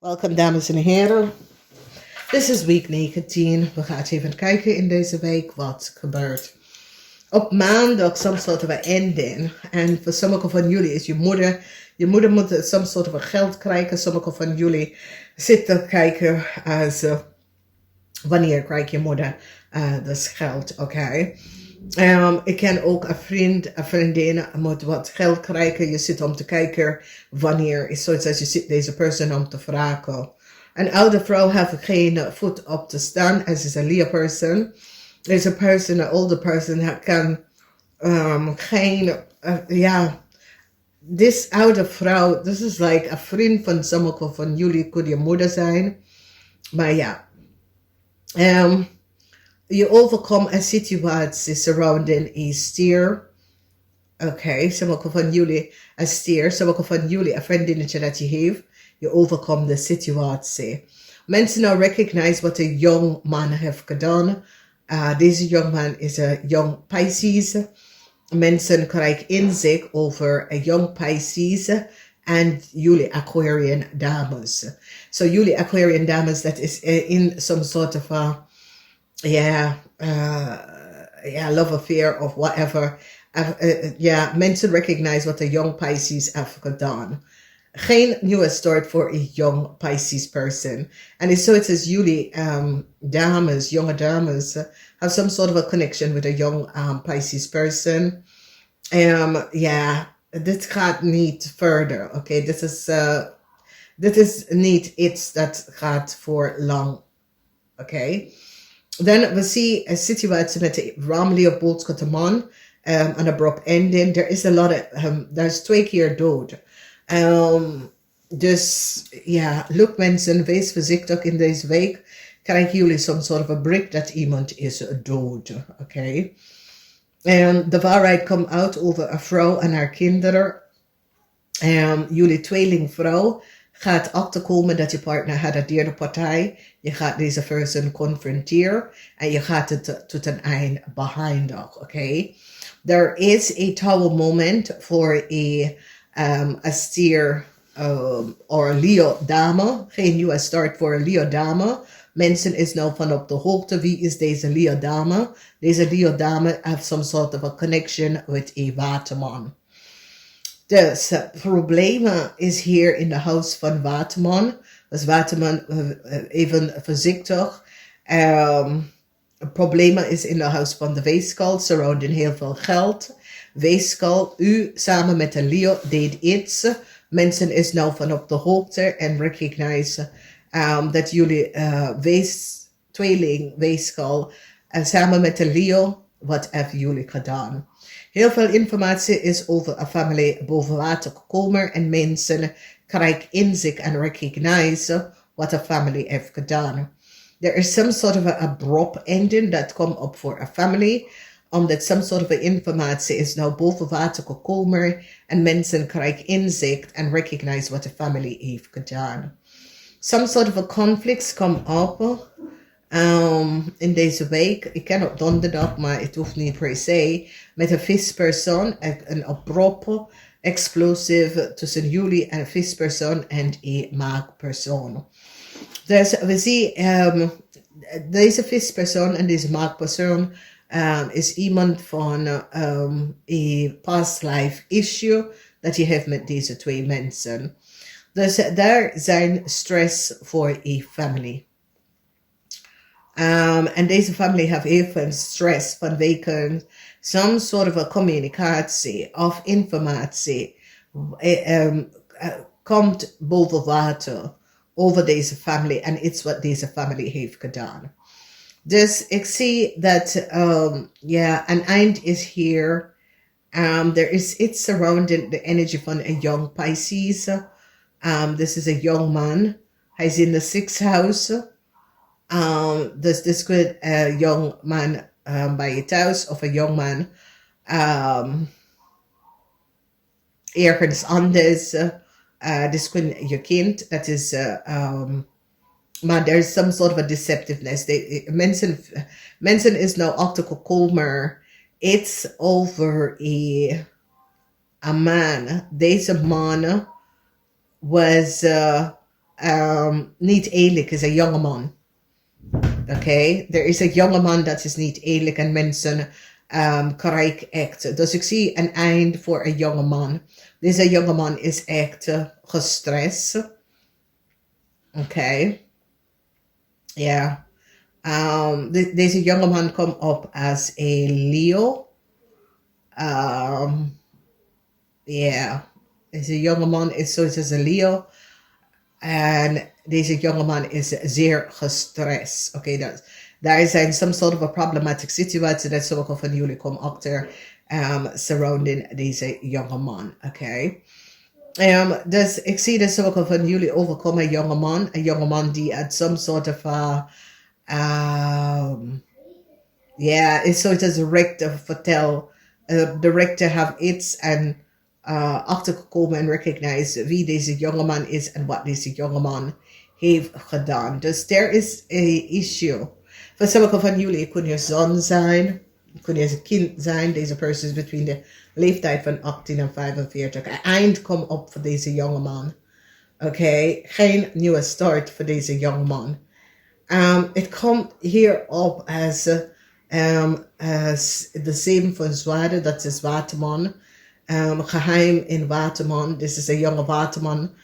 Welkom dames en heren. Dit is week 19. We gaan even kijken in deze week wat gebeurt. Op maandag some sort of an ending. En voor sommigen van jullie is je moeder moet some sort of geld krijgen. Sommigen van jullie zitten kijken als wanneer krijgt je moeder dus geld, oké? Ik ken ook een vriend, een vriendin moet wat geld krijgen. Je zit om te kijken wanneer is zoiets als je zit deze persoon om te vragen. Een oude vrouw heeft geen voet op te staan. As is een Leo person. Deze person, een older person, kan geen, This oude vrouw, this is like een vriend van sommigen van jullie, could je moeder zijn. Maar ja. Je overkomt een situatie surrounding een stier. Oké, sommigen van jullie een stier, sommigen van jullie een vriendinnetje dat je heeft. Je overkomt de situatie. Mensen nou recognize wat een jong man heeft gedaan. Deze jongman is een jong Pisces. Mensen krijgen inzicht over een jong Pisces en jullie Aquarian dames. So jullie Aquarian dames, dat is in some sort of love affair of whatever. Mensen recognize wat een young Pisces heeft gedaan. Geen nieuwe start voor een young Pisces person. And it's so it says jullie dames, jonge dames, have some sort of a connection with a young Pisces person. Dit gaat niet verder. Oké, dit is niet iets dat gaat voor lang. Oké. Dan we zien een situatie met de Ramley of Boodschap man. An abrupt ending. There is a lot of, there's 2 keer dood. Dus ja, look mensen, wees voorzichtig in deze week. Krijgen jullie some sort of a break dat iemand is dood. Oké. En de waarheid komt uit over een vrouw en haar kinderen. Jullie tweelingvrouw gaat achterkomen dat je partner had een derde partij. Je gaat deze person confronteren en je gaat het tot een eind beëindigen, oké? There is a tower moment voor a stier or a Leo dame. Geen nieuwe start voor een Leo dame. Mensen is nou van op de hoogte. Wie is deze Leo dame? Deze Leo dame heeft some sort of a connection with a waterman. Dus problemen is hier in de huis van Waterman. Dus Waterman even voorzichtig. Problemen is in de huis van de weegschaal. Surrounding heel veel geld. Weegschaal, u samen met een Leo deed iets. Mensen is nou van op de hoogte en recognize dat jullie tweeling weegschaal samen met een Leo, wat hebben jullie gedaan? Heel veel informatie is over een familie boven water gekomen en mensen krijgen inzicht en recognize wat een familie heeft gedaan. There is some sort of an abrupt ending dat komt op voor een familie, omdat some sort of informatie is nou boven water gekomen en mensen krijgen inzicht en recognize wat de familie heeft gedaan. Some sort of a conflicts come op in deze week. Ik ken op donderdag, maar het hoeft niet per se. Met een vispersoon, een abrupt, explosive tussen jullie en een vispersoon en een maagpersoon. Dus we zien deze vispersoon en deze maagpersoon is iemand van een past life issue dat je heeft met deze 2 mensen. Dus daar zijn stress voor een family. En deze familie heeft even stress vanwege some sort of a communicatie of informatie komt boven water over deze familie en iets wat deze familie heeft gedaan. Dus ik zie dat een eind is hier. There is it surrounding the energy van een young Pisces. This is a young man. Hij is in the 6th house. Dus this could a young man bij je thuis of a young man ergens anders. This could je kind. Dat is maar there's some sort of a deceptiveness. Mensen is nou achtergekomen. It's over a man. Deze man was niet eerlijk is, een jongeman. Oké, er is een jongeman dat is niet eerlijk en mensen krijgen echt. Dus ik zie een eind voor een jongeman. Deze jongeman is echt gestrest. Oké. Ja. Deze jongeman komt op als een Leo. Ja. Deze jongeman is zoals een Leo. En deze jongeman is zeer gestrest. Oké, daar zijn some sort of a problematic situatie dat sommige van jullie komen achter surrounding deze jongeman. Oké. Dus ik zie dat sommige van jullie overkomen een jongeman die uit some sort of is zoiets als de rechter vertel. De rechter heeft iets en achtergekomen en recognize wie deze jongeman is en wat deze jongeman heeft gedaan. Dus er is een issue. Voor sommige van jullie kun je zoon zijn, kun je een kind zijn. Deze persoon is between de leeftijd van 18 en 45. Een eind komt op voor deze jongeman. Oké, geen nieuwe start voor deze jongeman. Het komt hier op als de 7 van zwaarden, dat is waterman. Geheim in waterman, dit is een jonge waterman.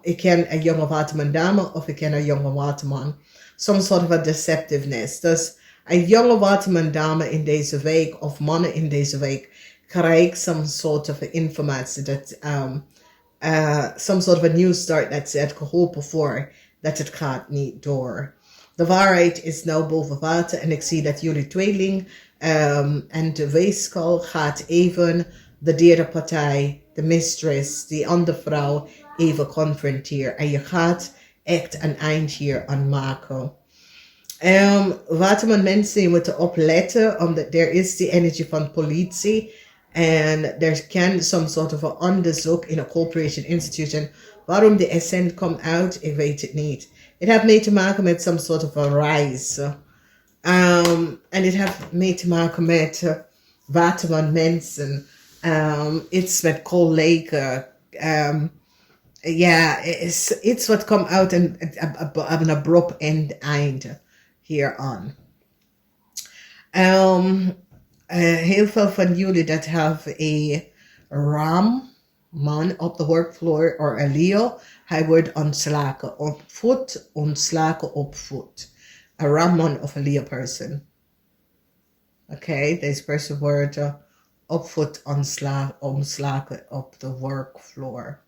Ik ken een jonge waterman dame of ik ken een jonge waterman. Some sort of a deceptiveness. Dus een jonge waterman dame in deze week of mannen in deze week krijgen some sort of informatie dat some sort of a new start dat ze het geholpen voor dat het gaat niet door. De waarheid is nou boven water en ik zie dat jullie tweeling en de weegschaal gaat even de derde partij, de mistress, die andere vrouw even confronteren. En je gaat echt een eind hier aan maken. Waterman mensen, je moet opletten, omdat er is die energie van politie. En er kan some sort of een onderzoek in een corporation institution. Waarom de ascent komt uit, ik weet het niet. Het heeft mee te maken met some sort of a rise. En het heeft mee te maken met waterman mensen. Iets met collega. Iets wat komt uit en een abrupt eind hier aan. Heel veel van jullie dat hebben een ram man op de workfloor of een Leo. Hij wordt ontslagen op voet, ontslagen op voet. Een ram man of een Leo person. Oké, deze person wordt op voet ontslagen op de workfloor.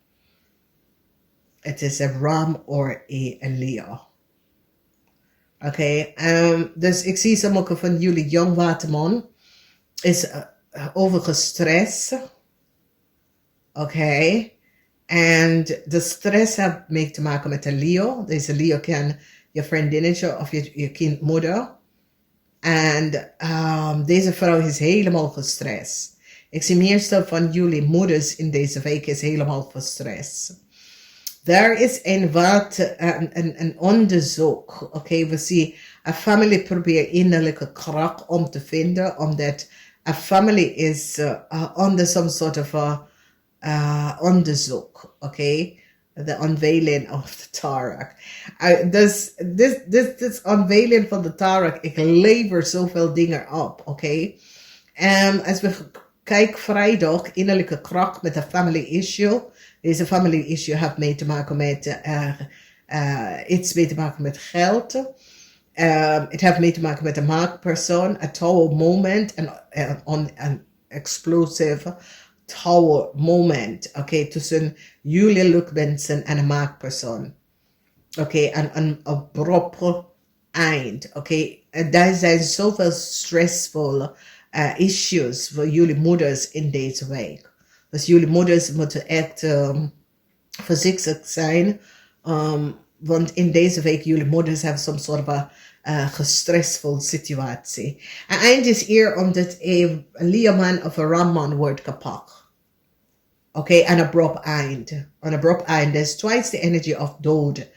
Het is een ram of een Leo. Oké, dus ik zie sommige van jullie jong waterman is overgestrest. Oké. En de stress heeft mee te maken met een Leo. Deze Leo kan je vriendinnetje of je kindmoeder. En deze vrouw is helemaal gestrest. Ik zie meestal van jullie moeders in deze week is helemaal gestrest. Er is een onderzoek. Oké, we zien een familie probeert innerlijke kracht om te vinden, omdat een familie is onder some sort of onderzoek. Oké, the unveiling of the Tarak. Dus this unveiling van de Tarak, ik lever zoveel dingen op. Oké, als we kijken vrijdag, innerlijke kracht met een family issue. Deze family issue heeft mee te maken met iets mee te maken met geld. Het heeft mee te maken met een maakpersoon, een tower moment, een explosive tower moment. Oké, tussen jullie lukwensen en een maakpersoon. Oké, een abrupt eind. Oké, daar zijn zoveel stressvolle issues voor jullie moeders in deze week. Dus jullie moeders moeten echt voorzichtig zijn. Want in deze week jullie moeders hebben some sort of a gestressvol situatie. En eind is hier omdat een Leoman of een Ramman wordt gepakt. Oké, an abrupt eind. An abrupt eind. There's twice the energy of dood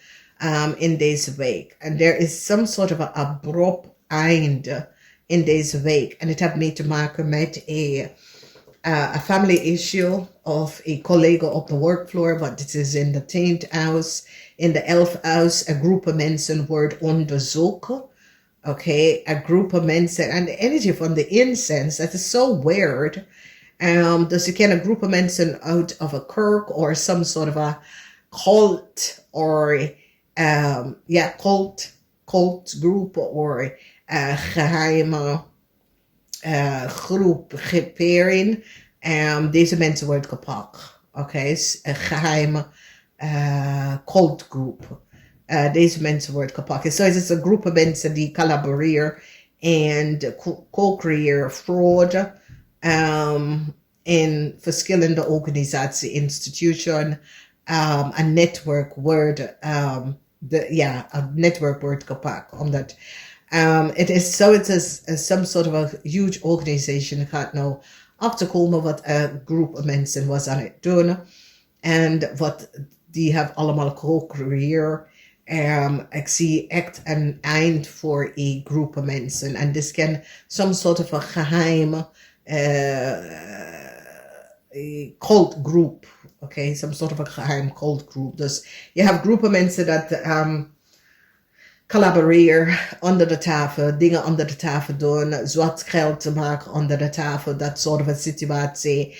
in deze week. And there is some sort of an abrupt eind in deze week. En het heeft mee te maken met a family issue of a collega op de workfloor, want het is in de 10th house. In the 11th house, a group of mensen wordt onderzoeken. Okay, a group of mensen, and the energy from the incense, that is so weird. Dus je can a group of mensen out of a kirk or some sort of a cult or cult group or geheime groepering. Deze mensen worden gepakt. Okay, een geheime cult group. Deze mensen worden gepakt. So it's a group of mensen die collaboreren en co-creëren fraud in verschillende organisaties, institution. Een netwerk wordt gepakt. Omdat it is some sort of a huge organization gaat nou achterkomen wat een groep of mensen was aan het doen. En wat die hebben allemaal co-creëerd. Ik zie echt een eind voor een groep of mensen. En dit kan some sort of a geheime cult group. Okay, some sort of a geheim cult group. Dus je hebt groepen mensen dat collaboreren onder de tafel, dingen onder de tafel doen, zwart geld te maken onder de tafel, dat soort van situatie.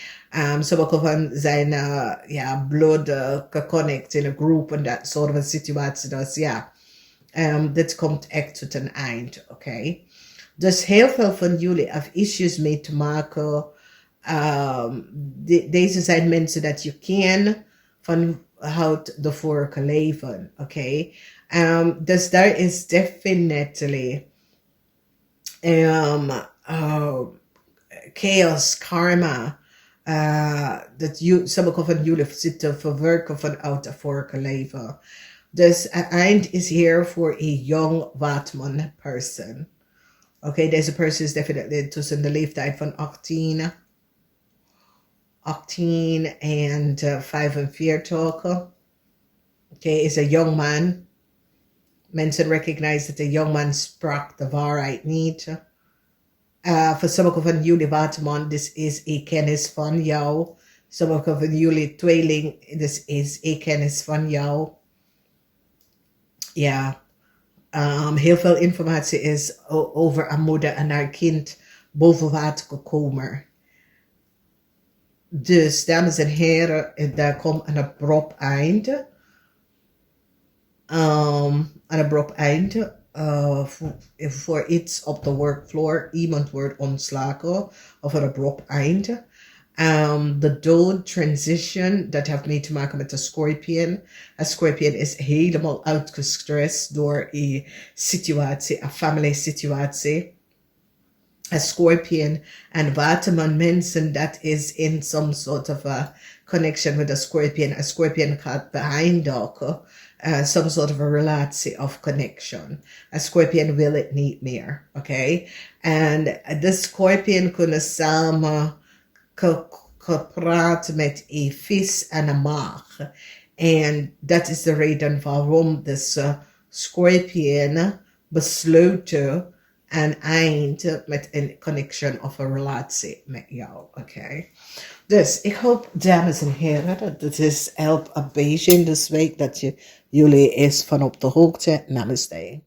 Sommige van zijn bloed geconnect in een groep en dat soort van situatie. Dus dit komt echt tot een eind, oké? Dus heel veel van jullie hebben issues mee te maken. Deze zijn mensen dat je kent vanuit de vorige leven, oké? Dus daar is definitely chaos, karma, dat sommige van jullie zitten verwerken vanuit de vorige leven. Dus het eind is hier voor een young Waterman person. Okay, deze person is definitely tussen de leeftijd van 18 en 45. Okay, is een young man. Mensen recognize dat de young man sprak de waarheid niet. Voor sommige van jullie Waterman, dit is een kennis van jou. Sommige van jullie tweeling, dit is een kennis van jou. Ja. Heel veel informatie is over een moeder en haar kind boven water gekomen. Dus, dames en heren, daar komt een abrupt einde. Een abrupt einde voor iets op de workfloor. Iemand wordt ontslagen of een abrupt einde. De dood, transition, dat heeft mee te maken met de scorpion. Een scorpion is helemaal uitgestrest door een situatie, een family situatie. Een scorpion en Waterman mensen, dat is in some sort of a connection with a scorpion. A scorpion gaat beëindigen. Some sort of a relatie of connection. A scorpion wil het niet meer, okay? En de scorpion kunnen samen gepraat met een vis en een maag. En dat is de reden waarom de scorpion besloten een eind met een connection of een relatie met jou, oké? Dus ik hoop, dames en heren, dat het is help een beetje in deze week dat jullie is van op de hoogte. Namaste.